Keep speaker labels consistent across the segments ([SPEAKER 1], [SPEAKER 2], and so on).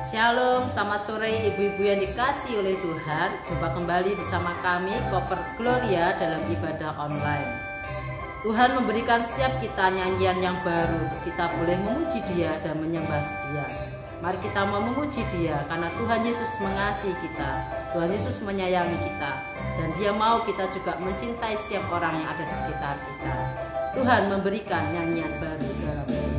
[SPEAKER 1] Shalom, selamat sore ibu-ibu yang dikasihi oleh Tuhan. Jumpa kembali bersama kami Koper Gloria dalam ibadah online. Tuhan memberikan setiap kita nyanyian yang baru. Kita boleh memuji Dia dan menyembah Dia. Mari kita mau memuji Dia karena Tuhan Yesus mengasihi kita. Tuhan Yesus menyayangi kita. Dan Dia mau kita juga mencintai setiap orang yang ada di sekitar kita. Tuhan memberikan nyanyian baru dalam hidup.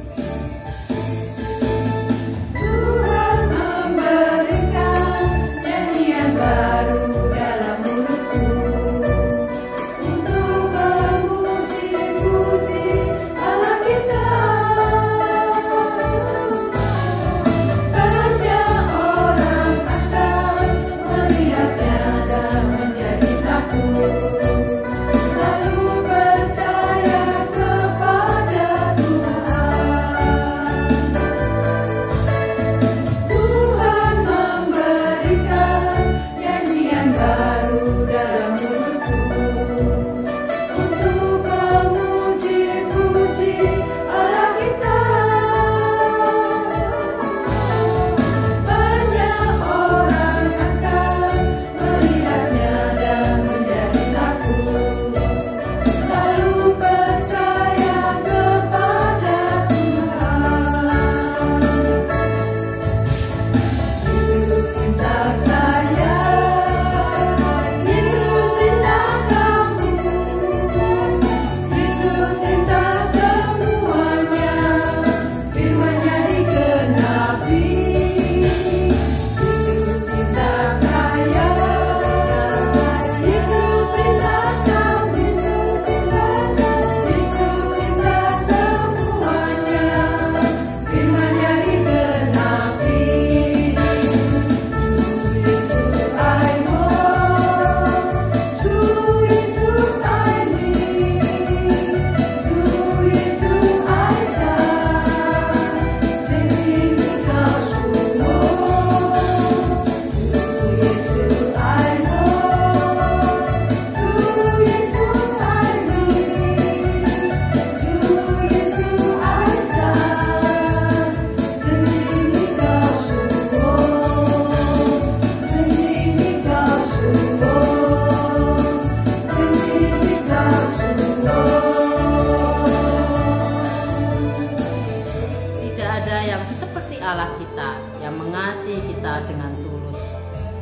[SPEAKER 1] Allah kita yang mengasihi kita dengan tulus.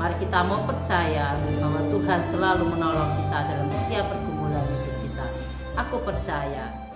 [SPEAKER 1] Mari kita mau percaya bahwa Tuhan selalu menolong kita dalam setiap pergumulan hidup kita. Aku percaya.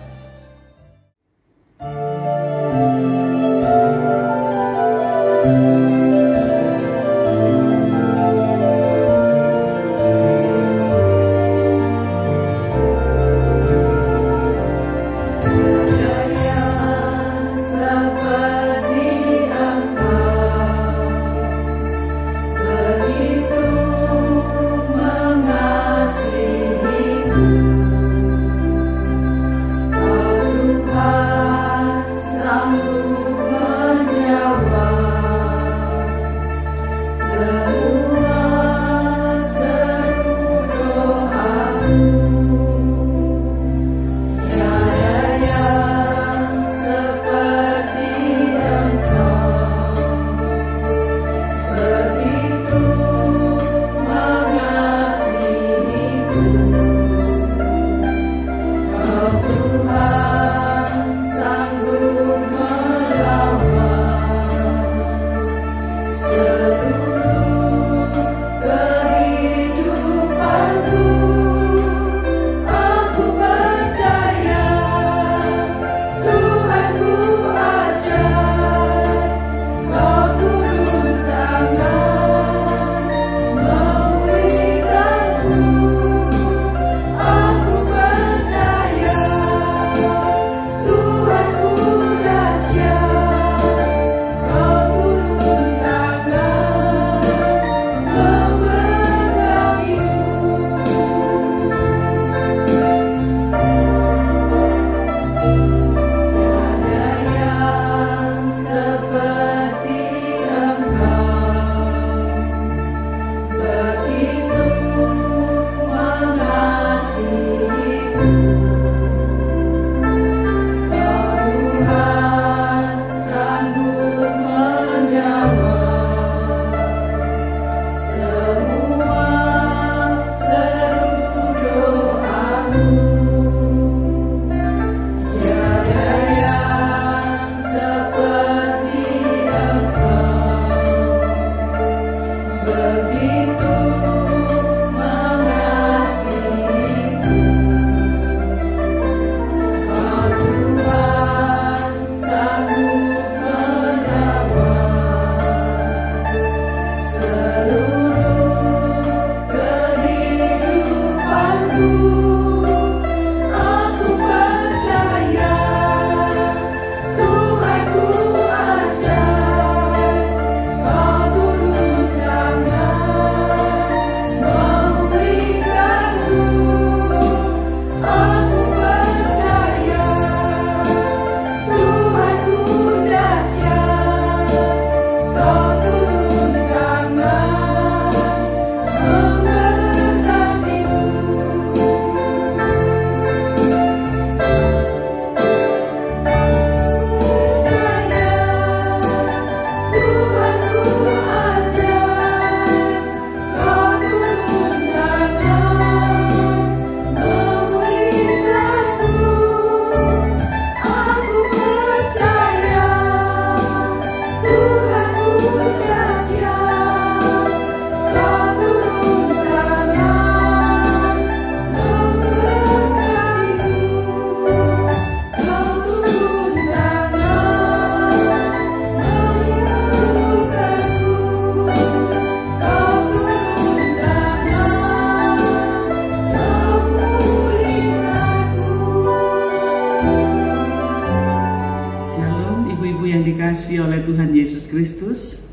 [SPEAKER 2] Ibu yang dikasihi oleh Tuhan Yesus Kristus,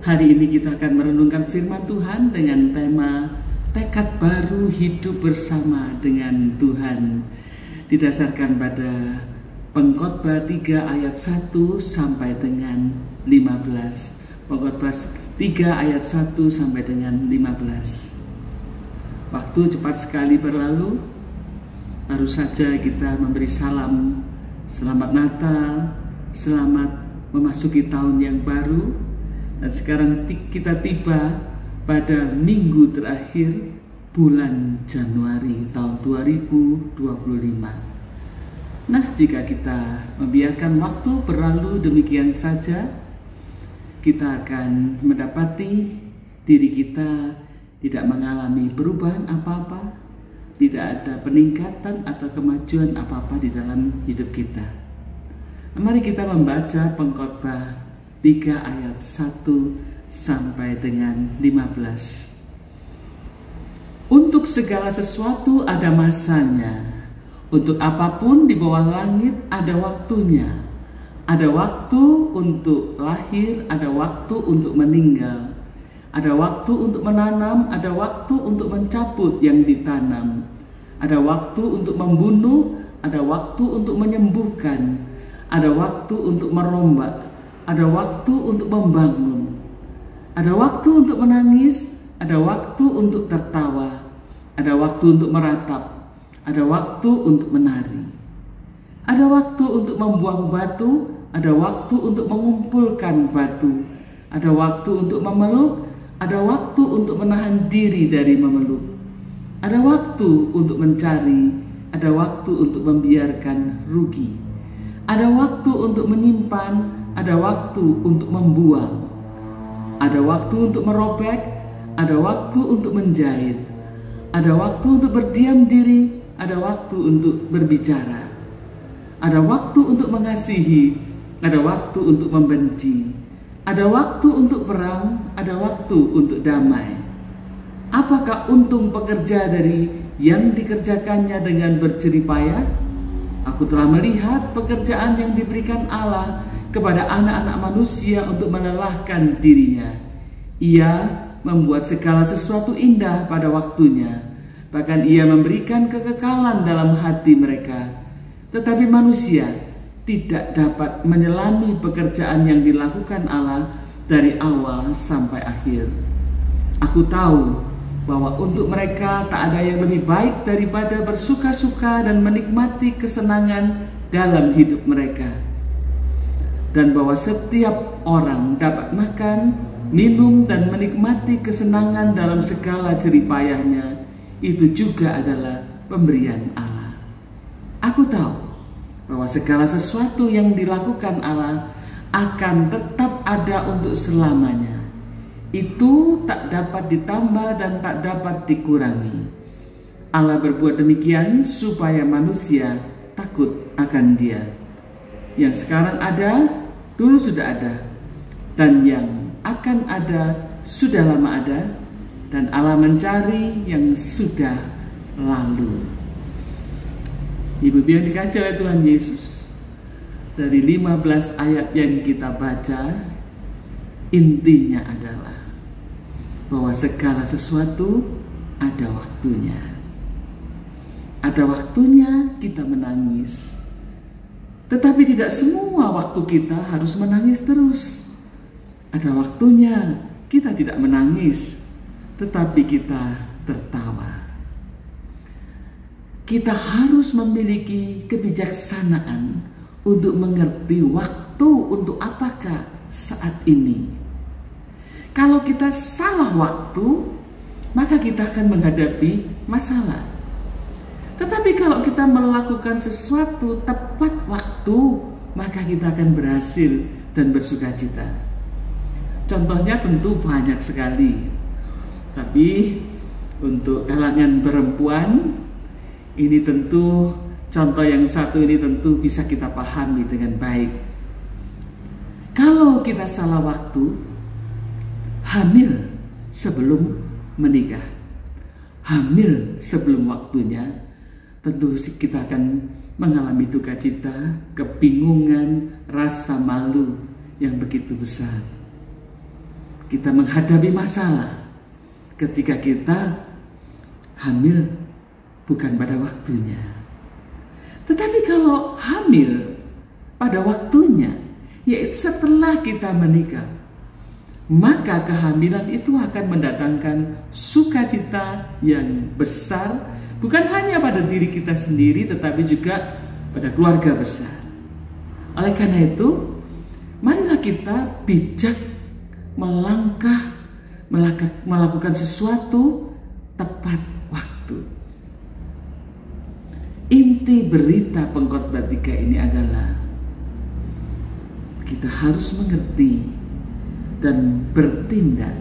[SPEAKER 2] hari ini kita akan merenungkan firman Tuhan dengan tema tekad baru hidup bersama dengan Tuhan, didasarkan pada Pengkhotbah 3 ayat 1 sampai dengan 15. Pengkhotbah 3 ayat 1 sampai dengan 15. Waktu cepat sekali berlalu. Baru saja kita memberi salam selamat Natal, selamat memasuki tahun yang baru, dan sekarang kita tiba pada minggu terakhir bulan Januari tahun 2025. Nah, jika kita membiarkan waktu berlalu demikian saja, kita akan mendapati diri kita tidak mengalami perubahan apa-apa, tidak ada peningkatan atau kemajuan apa-apa di dalam hidup kita. Mari kita membaca Pengkhotbah 3 ayat 1 sampai dengan 15. Untuk segala sesuatu ada masanya, untuk apapun di bawah langit ada waktunya. Ada waktu untuk lahir, ada waktu untuk meninggal. Ada waktu untuk menanam, ada waktu untuk mencabut yang ditanam. Ada waktu untuk membunuh, ada waktu untuk menyembuhkan. Ada waktu untuk merombak, ada waktu untuk membangun. Ada waktu untuk menangis, ada waktu untuk tertawa. Ada waktu untuk meratap, ada waktu untuk menari. Ada waktu untuk membuang batu, ada waktu untuk mengumpulkan batu. Ada waktu untuk memeluk, ada waktu untuk menahan diri dari memeluk. Ada waktu untuk mencari, ada waktu untuk membiarkan rugi. Ada waktu untuk menyimpan, ada waktu untuk membuang. Ada waktu untuk merobek, ada waktu untuk menjahit. Ada waktu untuk berdiam diri, ada waktu untuk berbicara. Ada waktu untuk mengasihi, ada waktu untuk membenci. Ada waktu untuk perang, ada waktu untuk damai. Apakah untung pekerja dari yang dikerjakannya dengan berjerih payah? Aku telah melihat pekerjaan yang diberikan Allah kepada anak-anak manusia untuk melelahkan dirinya. Ia membuat segala sesuatu indah pada waktunya. Bahkan ia memberikan kekekalan dalam hati mereka. Tetapi manusia tidak dapat menyelami pekerjaan yang dilakukan Allah dari awal sampai akhir. Aku tahu bahwa untuk mereka tak ada yang lebih baik daripada bersuka-suka dan menikmati kesenangan dalam hidup mereka. Dan bahwa setiap orang dapat makan, minum, dan menikmati kesenangan dalam segala jerih payahnya, itu juga adalah pemberian Allah. Aku tahu bahwa segala sesuatu yang dilakukan Allah akan tetap ada untuk selamanya. Itu tak dapat ditambah dan tak dapat dikurangi. Allah berbuat demikian supaya manusia takut akan Dia. Yang sekarang ada, dulu sudah ada, dan yang akan ada sudah lama ada, dan Allah mencari yang sudah lalu. Ibu yang dikasih oleh Tuhan Yesus, dari 15 ayat yang kita baca, intinya adalah bahwa segala sesuatu ada waktunya. Ada waktunya kita menangis, tetapi tidak semua waktu kita harus menangis terus. Ada waktunya kita tidak menangis, tetapi kita tertawa. Kita harus memiliki kebijaksanaan untuk mengerti waktu untuk apakah saat ini. Kalau kita salah waktu, maka kita akan menghadapi masalah. Tetapi kalau kita melakukan sesuatu tepat waktu, maka kita akan berhasil dan bersukacita. Contohnya tentu banyak sekali. Tapi untuk kalangan perempuan, ini tentu contoh yang satu ini tentu bisa kita pahami dengan baik. Kalau kita salah waktu, hamil sebelum menikah, hamil sebelum waktunya, tentu kita akan mengalami duka cita, kebingungan, rasa malu yang begitu besar. Kita menghadapi masalah ketika kita hamil bukan pada waktunya. Tetapi kalau hamil pada waktunya, yaitu setelah kita menikah, maka kehamilan itu akan mendatangkan sukacita yang besar, bukan hanya pada diri kita sendiri, tetapi juga pada keluarga besar. Oleh karena itu, marilah kita bijak melangkah, melakukan sesuatu tepat waktu. Inti berita pengkhotbah 3 ini adalah kita harus mengerti dan bertindak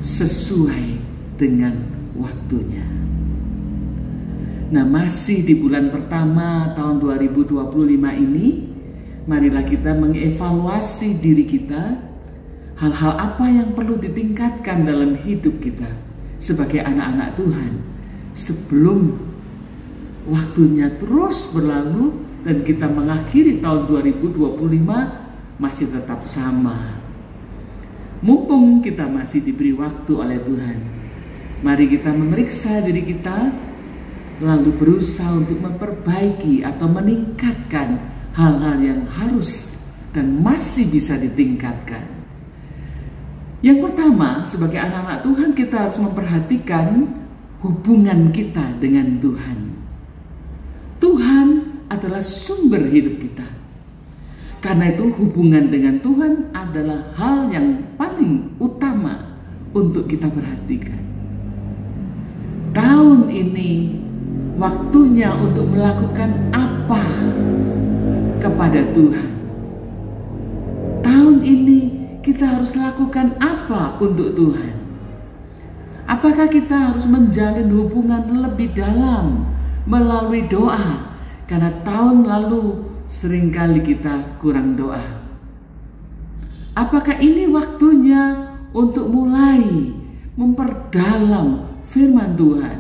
[SPEAKER 2] sesuai dengan waktunya. Nah, masih di bulan pertama tahun 2025 ini, marilah kita mengevaluasi diri kita, hal-hal apa yang perlu ditingkatkan dalam hidup kita sebagai anak-anak Tuhan sebelum waktunya terus berlalu dan kita mengakhiri tahun 2025 masih tetap sama. Mumpung kita masih diberi waktu oleh Tuhan, mari kita memeriksa diri kita, lalu berusaha untuk memperbaiki atau meningkatkan hal-hal yang harus dan masih bisa ditingkatkan. Yang pertama, sebagai anak-anak Tuhan, kita harus memperhatikan hubungan kita dengan Tuhan. Tuhan adalah sumber hidup kita. Karena itu hubungan dengan Tuhan adalah hal yang paling utama untuk kita perhatikan. Tahun ini waktunya untuk melakukan apa kepada Tuhan. Tahun ini kita harus lakukan apa untuk Tuhan. Apakah kita harus menjalin hubungan lebih dalam melalui doa? Karena tahun lalu seringkali kita kurang doa. Apakah ini waktunya untuk mulai memperdalam firman Tuhan,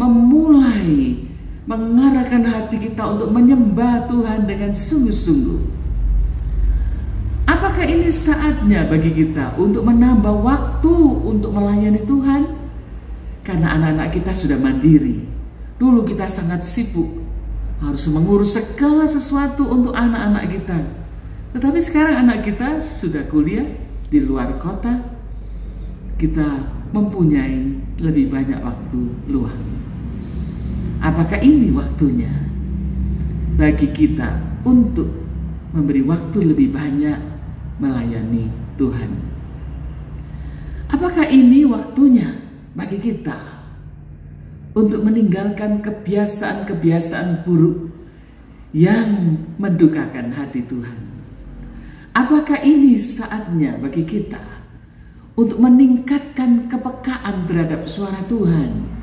[SPEAKER 2] memulai mengarahkan hati kita untuk menyembah Tuhan dengan sungguh-sungguh? Apakah ini saatnya bagi kita untuk menambah waktu untuk melayani Tuhan? Karena anak-anak kita sudah mandiri. Dulu kita sangat sibuk, harus mengurus segala sesuatu untuk anak-anak kita. Tetapi sekarang anak kita sudah kuliah di luar kota. Kita mempunyai lebih banyak waktu luang. Apakah ini waktunya bagi kita untuk memberi waktu lebih banyak melayani Tuhan? Apakah ini waktunya bagi kita untuk meninggalkan kebiasaan-kebiasaan buruk yang mendukakan hati Tuhan? Apakah ini saatnya bagi kita untuk meningkatkan kepekaan terhadap suara Tuhan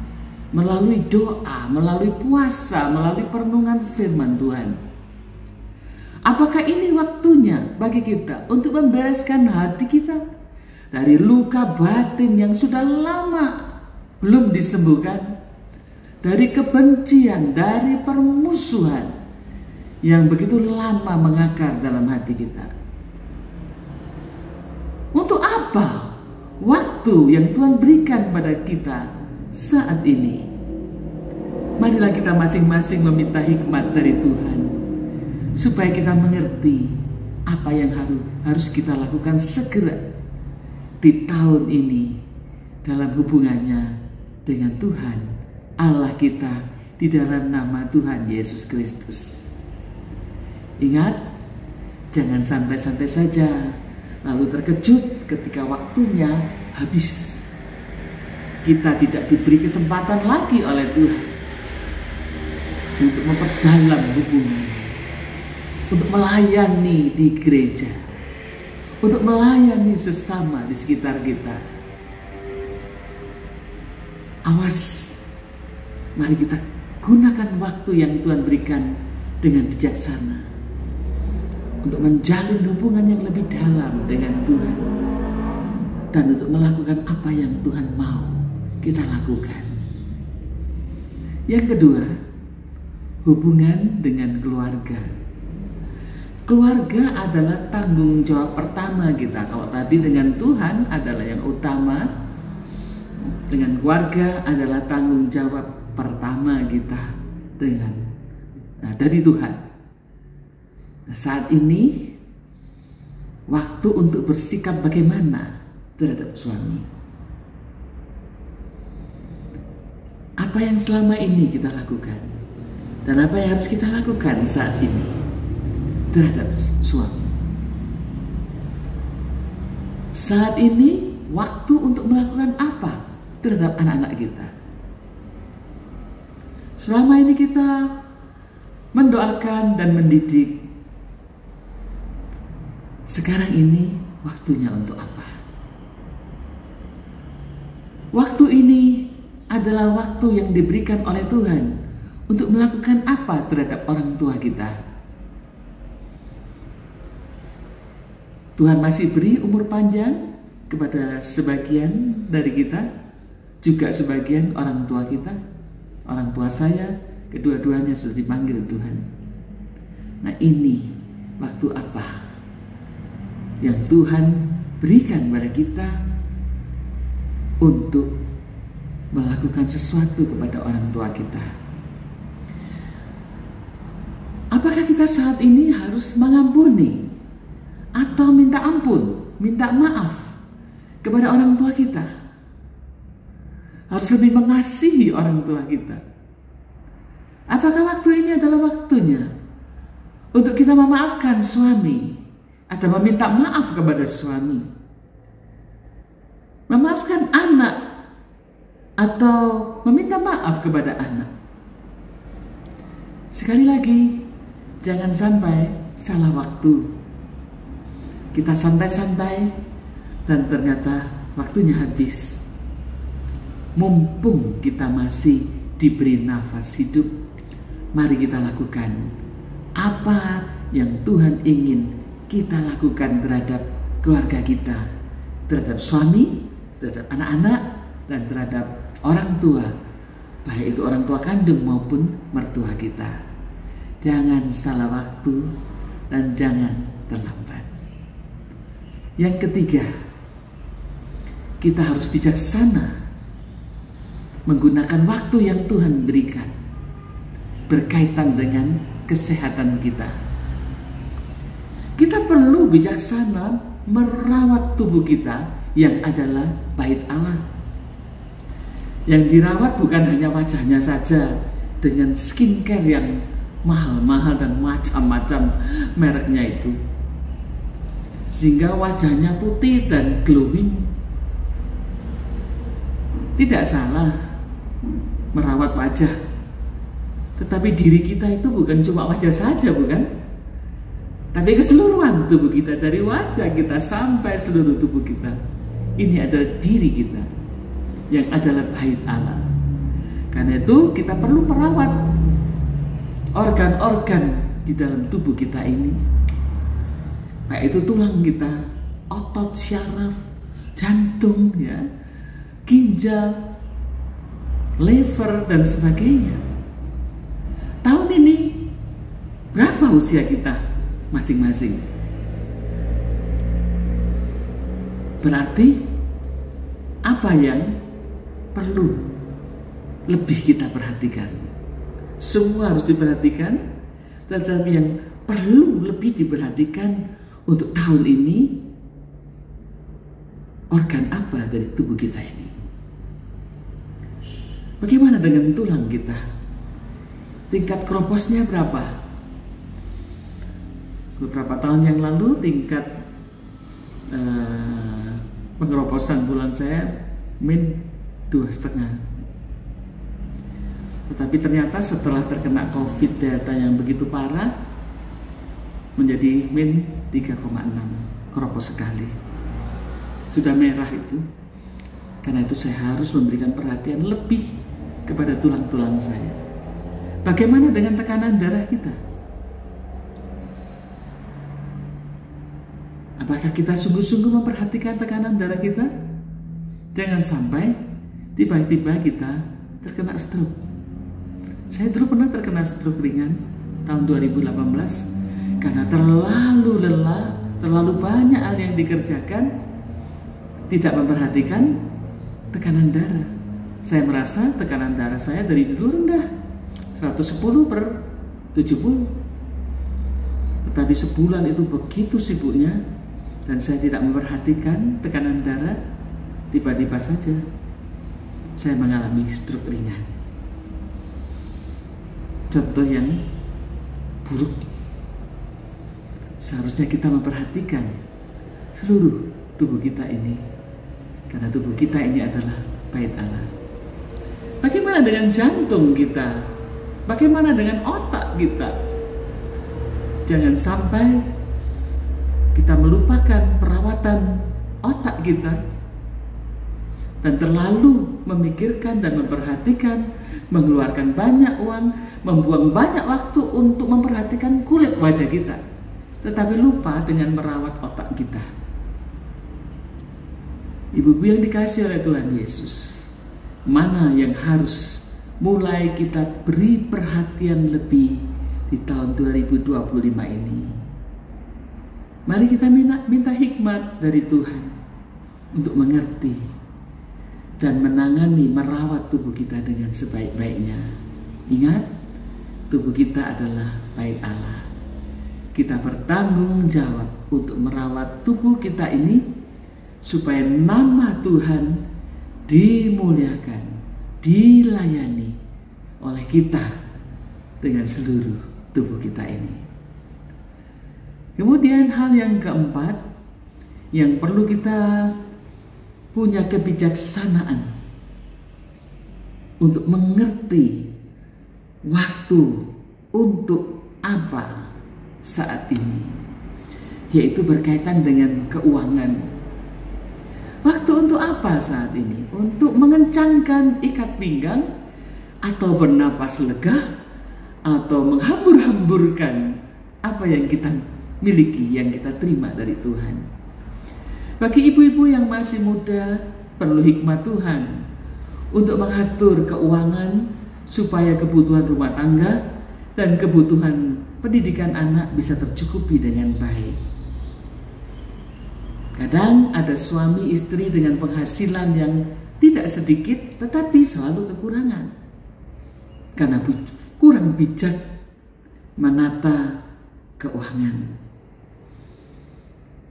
[SPEAKER 2] melalui doa, melalui puasa, melalui perenungan firman Tuhan? Apakah ini waktunya bagi kita untuk membereskan hati kita dari luka batin yang sudah lama belum disembuhkan, dari kebencian, dari permusuhan yang begitu lama mengakar dalam hati kita? Untuk apa waktu yang Tuhan berikan pada kita saat ini? Marilah kita masing-masing meminta hikmat dari Tuhan, supaya kita mengerti apa yang harus kita lakukan segera di tahun ini dalam hubungannya dengan Tuhan Allah kita, di dalam nama Tuhan Yesus Kristus. Ingat, jangan santai-santai saja lalu terkejut ketika waktunya habis. Kita tidak diberi kesempatan lagi oleh Tuhan untuk memperdalam hubungan, untuk melayani di gereja, untuk melayani sesama di sekitar kita. Awas, mari kita gunakan waktu yang Tuhan berikan dengan bijaksana untuk menjalin hubungan yang lebih dalam dengan Tuhan dan untuk melakukan apa yang Tuhan mau kita lakukan. Yang kedua, hubungan dengan keluarga. keluarga adalah tanggung jawab pertama kita. Kalau tadi dengan Tuhan adalah yang utama, dengan keluarga adalah tanggung jawab pertama kita dari Tuhan. Nah, saat ini waktu untuk bersikap bagaimana terhadap suami. Apa yang selama ini kita lakukan dan apa yang harus kita lakukan saat ini terhadap suami. Saat ini waktu untuk melakukan apa terhadap anak-anak kita. Selama ini kita mendoakan dan mendidik. Sekarang ini waktunya untuk apa? Waktu ini adalah waktu yang diberikan oleh Tuhan untuk melakukan apa terhadap orang tua kita. Tuhan masih beri umur panjang kepada sebagian dari kita, juga sebagian orang tua kita. Orang tua saya, kedua-duanya sudah dipanggil Tuhan. Nah, ini waktu apa yang Tuhan berikan kepada kita untuk melakukan sesuatu kepada orang tua kita. Apakah kita saat ini harus mengampuni atau minta ampun, minta maaf kepada orang tua kita? Harus lebih mengasihi orang tua kita. Apakah waktu ini adalah waktunya untuk kita memaafkan suami atau meminta maaf kepada suami? Memaafkan anak atau meminta maaf kepada anak? Sekali lagi, jangan sampai salah waktu. Kita santai-santai dan ternyata waktunya habis. Mumpung kita masih diberi nafas hidup, mari kita lakukan apa yang Tuhan ingin kita lakukan terhadap keluarga kita, terhadap suami, terhadap anak-anak, dan terhadap orang tua, baik itu orang tua kandung maupun mertua kita. Jangan salah waktu dan jangan terlambat. Yang ketiga, kita harus bijaksana menggunakan waktu yang Tuhan berikan berkaitan dengan kesehatan kita. Kita perlu bijaksana merawat tubuh kita yang adalah bait Allah. Yang dirawat bukan hanya wajahnya saja dengan skincare yang mahal-mahal dan macam-macam mereknya itu, sehingga wajahnya putih dan glowing. Tidak salah merawat wajah, tetapi diri kita itu bukan cuma wajah saja, bukan? Tapi keseluruhan tubuh kita, dari wajah kita sampai seluruh tubuh kita. Ini adalah diri kita yang adalah bait Allah. Karena itu kita perlu merawat organ-organ di dalam tubuh kita ini, baik itu tulang kita, otot, syaraf, jantung, ya, ginjal, liver, dan sebagainya. Tahun ini berapa usia kita masing-masing? Berarti apa yang perlu lebih kita perhatikan? Semua harus diperhatikan, tetapi yang perlu lebih diperhatikan untuk tahun ini, organ apa dari tubuh kita ini? Bagaimana dengan tulang kita? Tingkat kroposnya berapa? Beberapa tahun yang lalu tingkat pengeroposan tulang saya -2,5. Tetapi ternyata setelah terkena COVID Delta yang begitu parah, menjadi -3,6 keropos sekali. Sudah merah itu. Karena itu saya harus memberikan perhatian lebih kepada tulang-tulang saya. Bagaimana dengan tekanan darah kita? Apakah kita sungguh-sungguh memperhatikan tekanan darah kita? Jangan sampai tiba-tiba kita terkena stroke. Saya dulu pernah terkena stroke ringan tahun 2018 karena terlalu lelah, terlalu banyak hal yang dikerjakan, tidak memperhatikan tekanan darah. Saya merasa tekanan darah saya dari dulu rendah, 110/70. Tetapi sebulan itu begitu sibuknya, dan saya tidak memperhatikan tekanan darah, tiba-tiba saja saya mengalami stroke ringan. Contoh yang buruk. Seharusnya kita memperhatikan seluruh tubuh kita ini, karena tubuh kita ini adalah bait Allah. Bagaimana dengan jantung kita? Bagaimana dengan otak kita? Jangan sampai kita melupakan perawatan otak kita dan terlalu memikirkan dan memperhatikan, mengeluarkan banyak uang, membuang banyak waktu untuk memperhatikan kulit wajah kita, tetapi lupa dengan merawat otak kita. Ibu-ibu yang dikasihi oleh Tuhan Yesus, mana yang harus mulai kita beri perhatian lebih di tahun 2025 ini? Mari kita minta hikmat dari Tuhan untuk mengerti dan menangani, merawat tubuh kita dengan sebaik-baiknya. Ingat, tubuh kita adalah bait Allah. Kita bertanggung jawab untuk merawat tubuh kita ini supaya nama Tuhan dimuliakan, dilayani oleh kita dengan seluruh tubuh kita ini. Kemudian hal yang keempat yang perlu kita punya kebijaksanaan untuk mengerti waktu untuk apa saat ini, yaitu berkaitan dengan keuangan. Waktu untuk apa saat ini? Untuk mengencangkan ikat pinggang, atau bernapas lega, atau menghambur-hamburkan apa yang kita miliki, yang kita terima dari Tuhan. Bagi ibu-ibu yang masih muda, perlu hikmat Tuhan untuk mengatur keuangan supaya kebutuhan rumah tangga dan kebutuhan pendidikan anak bisa tercukupi dengan baik. Kadang ada suami istri dengan penghasilan yang tidak sedikit tetapi selalu kekurangan karena kurang bijak menata keuangan.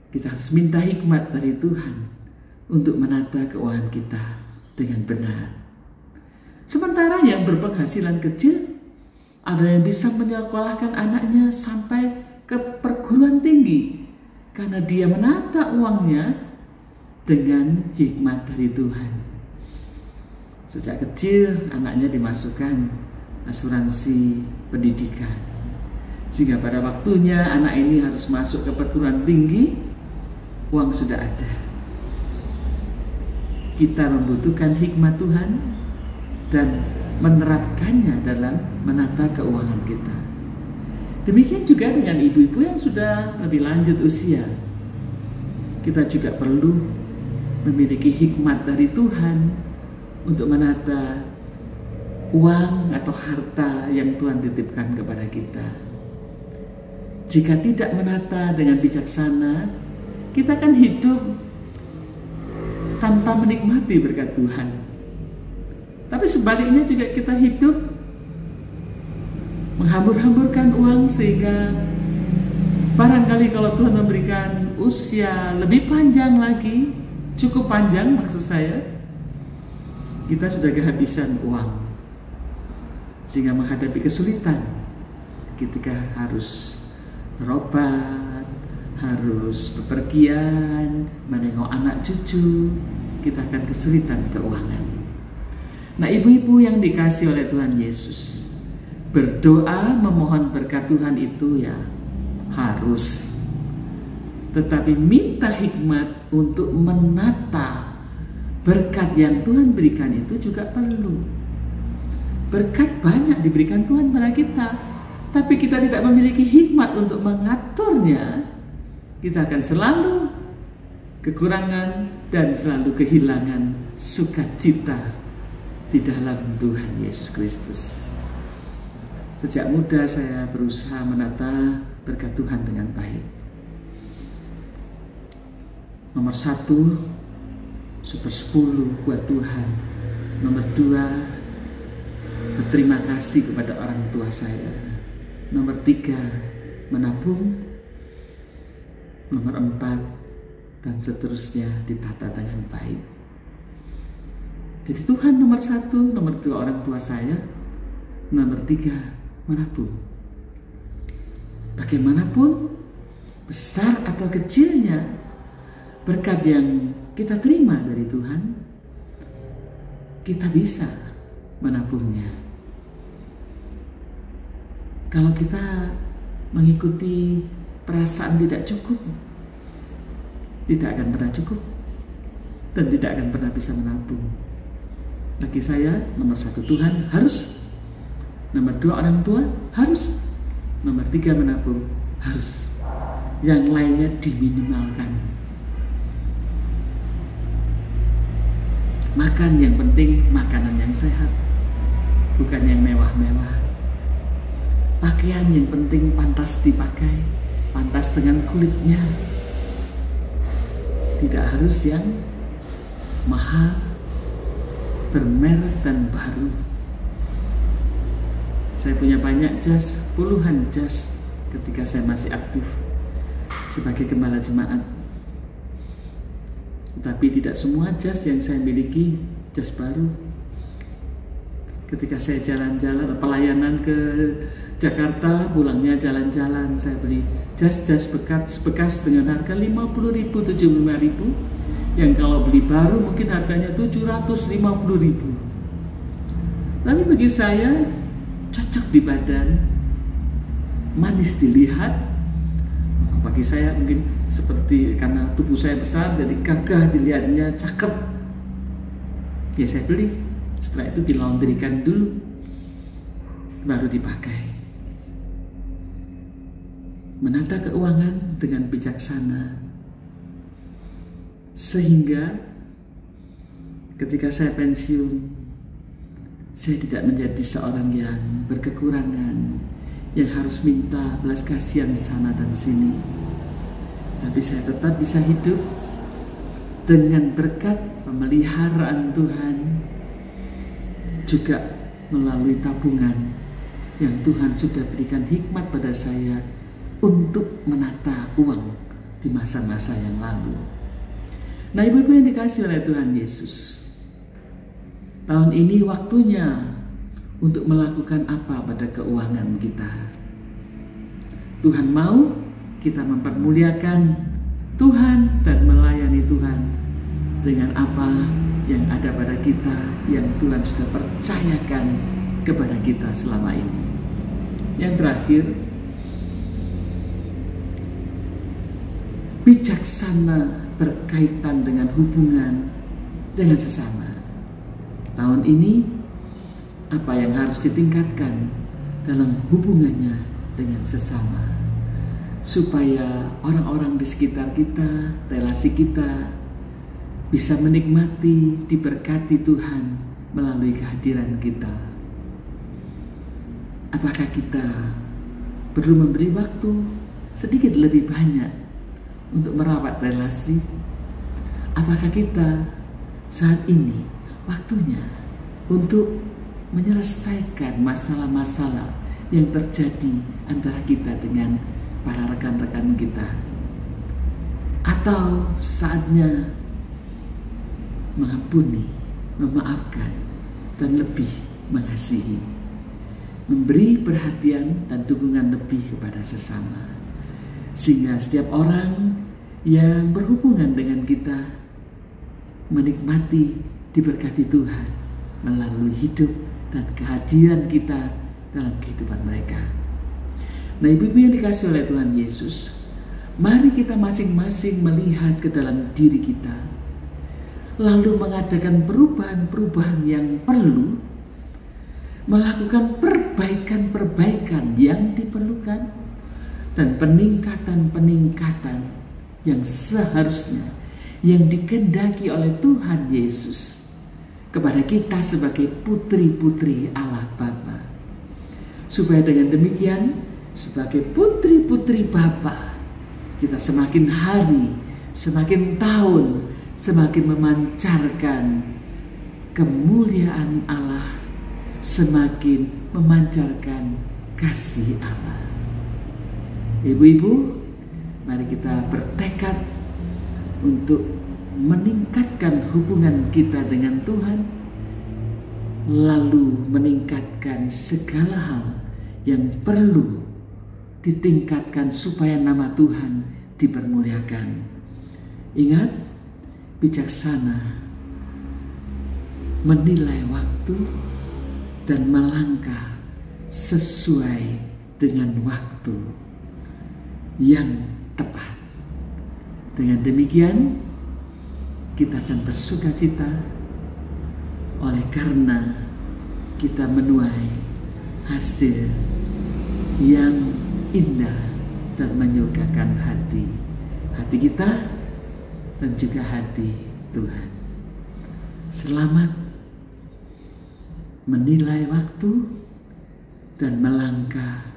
[SPEAKER 2] Kita harus minta hikmat dari Tuhan untuk menata keuangan kita dengan benar. Sementara yang berpenghasilan kecil, ada yang bisa menyekolahkan anaknya sampai ke perguruan tinggi karena dia menata uangnya dengan hikmat dari Tuhan. Sejak kecil anaknya dimasukkan asuransi pendidikan, sehingga pada waktunya anak ini harus masuk ke perguruan tinggi, uang sudah ada. Kita membutuhkan hikmat Tuhan dan menerapkannya dalam menata keuangan kita. Demikian juga dengan ibu-ibu yang sudah lebih lanjut usia. Kita juga perlu memiliki hikmat dari Tuhan untuk menata uang atau harta yang Tuhan titipkan kepada kita. Jika tidak menata dengan bijaksana, kita akan hidup tanpa menikmati berkat Tuhan. Tapi sebaliknya juga kita hidup menghambur-hamburkan uang, sehingga barangkali kalau Tuhan memberikan usia lebih panjang lagi, cukup panjang maksud saya, kita sudah kehabisan uang, sehingga menghadapi kesulitan ketika harus berobat, harus bepergian, menengok anak cucu, kita akan kesulitan keuangan. Nah, ibu-ibu yang dikasihi oleh Tuhan Yesus, berdoa memohon berkat Tuhan itu ya harus, tetapi minta hikmat untuk menata berkat yang Tuhan berikan itu juga perlu. Berkat banyak diberikan Tuhan pada kita, tapi kita tidak memiliki hikmat untuk mengaturnya, kita akan selalu kekurangan dan selalu kehilangan sukacita di dalam Tuhan Yesus Kristus. Sejak muda saya berusaha menata berkat Tuhan dengan baik. Nomor 1, 1/10 buat Tuhan. Nomor 2, berterima kasih kepada orang tua saya. Nomor 3, menabung. Nomor 4, dan seterusnya ditata dengan baik. Jadi Tuhan nomor 1, nomor 2 orang tua saya, nomor 3 menabung. Bagaimanapun besar atau kecilnya berkat yang kita terima dari Tuhan, kita bisa menabungnya. Kalau kita mengikuti perasaan tidak cukup, tidak akan pernah cukup dan tidak akan pernah bisa menabung. Bagi saya, nomor 1 Tuhan harus, nomor 2 orang tua harus, nomor 3 menabung harus. Yang lainnya diminimalkan. Makan yang penting makanan yang sehat, bukan yang mewah-mewah. Pakaian yang penting pantas dipakai, pantas dengan kulitnya. Tidak harus yang mahal, bermerek dan baru. Saya punya banyak jas, puluhan jas ketika saya masih aktif sebagai gembala jemaat. Tetapi tidak semua jas yang saya miliki jas baru. Ketika saya jalan-jalan, pelayanan ke Jakarta, pulangnya jalan-jalan, saya beli jas-jas bekas dengan harga 50.000, 75.000, yang kalau beli baru mungkin harganya 750.000. Tapi bagi saya cocok di badan, manis dilihat. Bagi saya mungkin seperti karena tubuh saya besar, jadi gagah dilihatnya, cakep. Ya saya beli. Setelah itu dilaundrykan dulu, baru dipakai. Menata keuangan dengan bijaksana, sehingga ketika saya pensiun, saya tidak menjadi seorang yang berkekurangan, yang harus minta belas kasihan sana dan sini. Tapi saya tetap bisa hidup dengan berkat pemeliharaan Tuhan, juga melalui tabungan yang Tuhan sudah berikan hikmat pada saya untuk menata uang di masa-masa yang lalu. Nah, ibu-ibu yang dikasihi oleh Tuhan Yesus, tahun ini waktunya untuk melakukan apa pada keuangan kita. Tuhan mau kita mempermuliakan Tuhan dan melayani Tuhan dengan apa yang ada pada kita, yang Tuhan sudah percayakan kepada kita selama ini. Yang terakhir, bijaksana berkaitan dengan hubungan dengan sesama. Tahun ini, apa yang harus ditingkatkan dalam hubungannya dengan sesama, supaya orang-orang di sekitar kita, relasi kita, bisa menikmati, diberkati Tuhan melalui kehadiran kita. Apakah kita perlu memberi waktu sedikit lebih banyak untuk merawat relasi? Apakah kita saat ini waktunya untuk menyelesaikan masalah-masalah yang terjadi antara kita dengan para rekan-rekan kita? Atau saatnya mengampuni, memaafkan, dan lebih mengasihi, memberi perhatian dan dukungan lebih kepada sesama, sehingga setiap orang yang berhubungan dengan kita menikmati, diberkati Tuhan melalui hidup dan kehadiran kita dalam kehidupan mereka. Nah, ibu-ibu yang dikasihi oleh Tuhan Yesus, mari kita masing-masing melihat ke dalam diri kita, lalu mengadakan perubahan-perubahan yang perlu, melakukan perbaikan-perbaikan yang diperlukan, dan peningkatan-peningkatan yang seharusnya, yang dikehendaki oleh Tuhan Yesus kepada kita sebagai putri-putri Allah Bapa. Supaya dengan demikian sebagai putri-putri Bapa, kita semakin hari, semakin tahun, semakin memancarkan kemuliaan Allah, semakin memancarkan kasih Allah. Ibu-ibu, mari kita bertekad untuk meningkatkan hubungan kita dengan Tuhan, lalu meningkatkan segala hal yang perlu ditingkatkan supaya nama Tuhan dipermuliakan. Ingat, bijaksana menilai waktu dan melangkah sesuai dengan waktu yang tepat. Dengan demikian, kita akan bersuka cita oleh karena kita menuai hasil yang indah dan menyukakan hati kita dan juga hati Tuhan. Selamat menilai waktu dan melangkah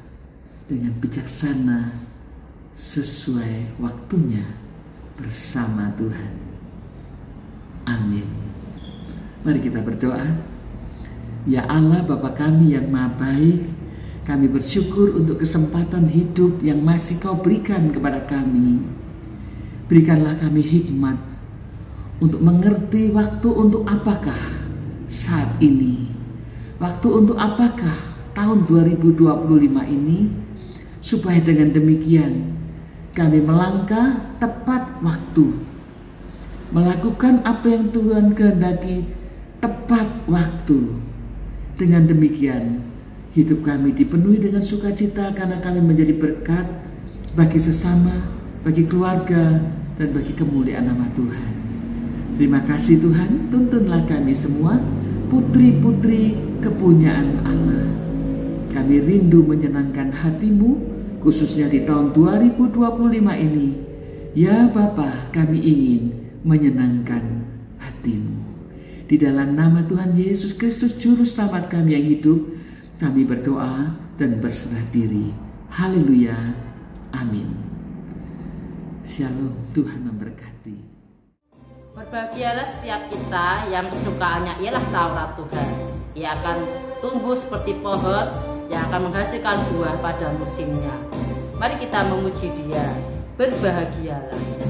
[SPEAKER 2] dengan bijaksana sesuai waktunya bersama Tuhan. Amin. Mari kita berdoa. Ya Allah, Bapa kami yang Maha Baik, kami bersyukur untuk kesempatan hidup yang masih Kau berikan kepada kami. Berikanlah kami hikmat untuk mengerti waktu untuk apakah saat ini, waktu untuk apakah tahun 2025 ini, supaya dengan demikian kami melangkah tepat waktu, melakukan apa yang Tuhan kehendaki tepat waktu. Dengan demikian hidup kami dipenuhi dengan sukacita karena kami menjadi berkat bagi sesama, bagi keluarga, dan bagi kemuliaan nama Tuhan. Terima kasih Tuhan, tuntunlah kami semua putri-putri kepunyaan Allah. Kami rindu menyenangkan hati-Mu, khususnya di tahun 2025 ini. Ya Bapa, kami ingin menyenangkan hati-Mu. Di dalam nama Tuhan Yesus Kristus, Juru Selamat kami yang hidup, kami berdoa dan berserah diri. Haleluya. Amin. Shalom, Tuhan memberkati.
[SPEAKER 1] Berbahagialah setiap kita yang kesukaannya ialah Taurat Tuhan. Ia akan tumbuh seperti pohon yang akan menghasilkan buah pada musimnya. Mari kita memuji Dia. Berbahagialah.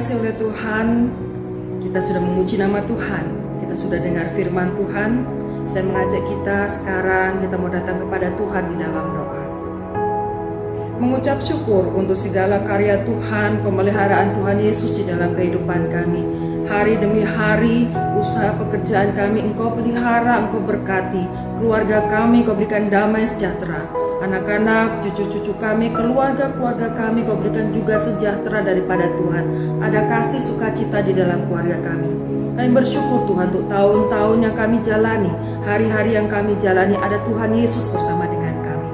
[SPEAKER 3] dikasihi oleh Tuhan, kita sudah memuji nama Tuhan, kita sudah dengar firman Tuhan. Saya mengajak kita sekarang, kita mau datang kepada Tuhan di dalam doa, mengucap syukur untuk segala karya Tuhan, pemeliharaan Tuhan Yesus di dalam kehidupan kami. Hari demi hari, usaha pekerjaan kami Engkau pelihara, Engkau berkati. Keluarga kami Kau berikan damai sejahtera. Anak-anak, cucu-cucu kami, keluarga-keluarga kami Kau berikan juga sejahtera daripada Tuhan. Ada kasih sukacita di dalam keluarga kami. Kami bersyukur Tuhan untuk tahun-tahun yang kami jalani, hari-hari yang kami jalani, ada Tuhan Yesus bersama dengan kami.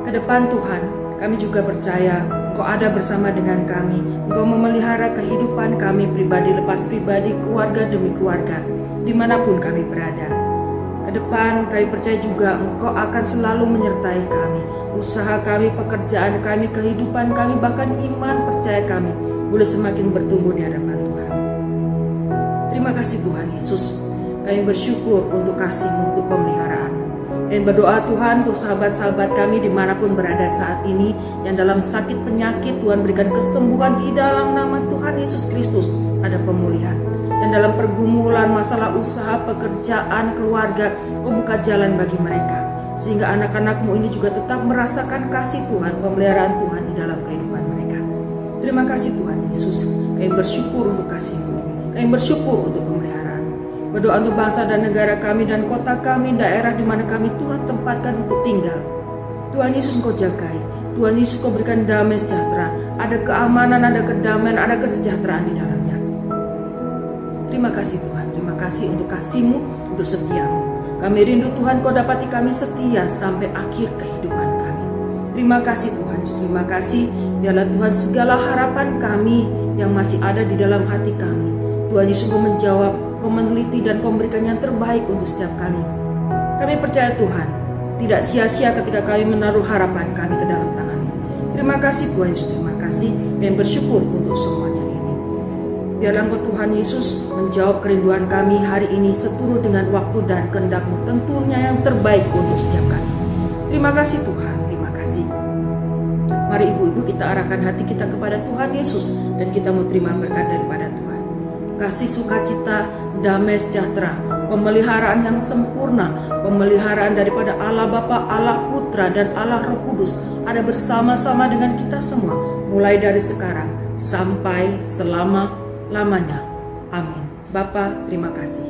[SPEAKER 3] Ke depan Tuhan, kami juga percaya Engkau ada bersama dengan kami. Engkau memelihara kehidupan kami pribadi lepas pribadi, keluarga demi keluarga, dimanapun kami berada. Ke depan kami percaya juga Engkau akan selalu menyertai kami. Usaha kami, pekerjaan kami, kehidupan kami, bahkan iman percaya kami boleh semakin bertumbuh di hadapan Tuhan. Terima kasih Tuhan Yesus. Kami bersyukur untuk kasih-Mu, untuk pemeliharaan. Kami berdoa Tuhan untuk sahabat-sahabat kami dimanapun berada saat ini, yang dalam sakit penyakit, Tuhan berikan kesembuhan di dalam nama Tuhan Yesus Kristus. Ada pemulihan. Dan dalam pergumulan, masalah usaha, pekerjaan, keluarga, Kau buka jalan bagi mereka, sehingga anak-anak-Mu ini juga tetap merasakan kasih Tuhan, pemeliharaan Tuhan di dalam kehidupan mereka. Terima kasih Tuhan Yesus. Kami bersyukur untuk kasih-Mu ini. Kami bersyukur untuk pemeliharaan. Berdoa untuk bangsa dan negara kami dan kota kami, daerah di mana kami Tuhan tempatkan untuk tinggal. Tuhan Yesus Engkau jagai. Tuhan Yesus Engkau berikan damai sejahtera. Ada keamanan, ada kedamaian, ada kesejahteraan di dalamnya. Terima kasih Tuhan. Terima kasih untuk kasih-Mu, untuk setia-Mu. Kami rindu Tuhan Kau dapati kami setia sampai akhir kehidupan kami. Terima kasih Tuhan. Terima kasih. Biarlah Tuhan segala harapan kami yang masih ada di dalam hati kami, Tuhan Yesus Kau menjawab, Kau meneliti dan Kau memberikan yang terbaik untuk setiap kami. Kami percaya Tuhan, tidak sia-sia ketika kami menaruh harapan kami ke dalam tangan-Mu. Terima kasih Tuhan Yesus, terima kasih. Kami bersyukur untuk semuanya ini. Biarlah Engkau Tuhan Yesus menjawab kerinduan kami hari ini seturut dengan waktu dan kehendak-Mu, tentunya yang terbaik untuk setiap kami. Terima kasih Tuhan, terima kasih. Mari ibu-ibu kita arahkan hati kita kepada Tuhan Yesus, dan kita mau terima berkat daripada Tuhan. Kasih sukacita, damai sejahtera, pemeliharaan yang sempurna, pemeliharaan daripada Allah Bapa, Allah Putra, dan Allah Roh Kudus ada bersama-sama dengan kita semua, mulai dari sekarang sampai selama-lamanya. Amin. Bapa, terima kasih.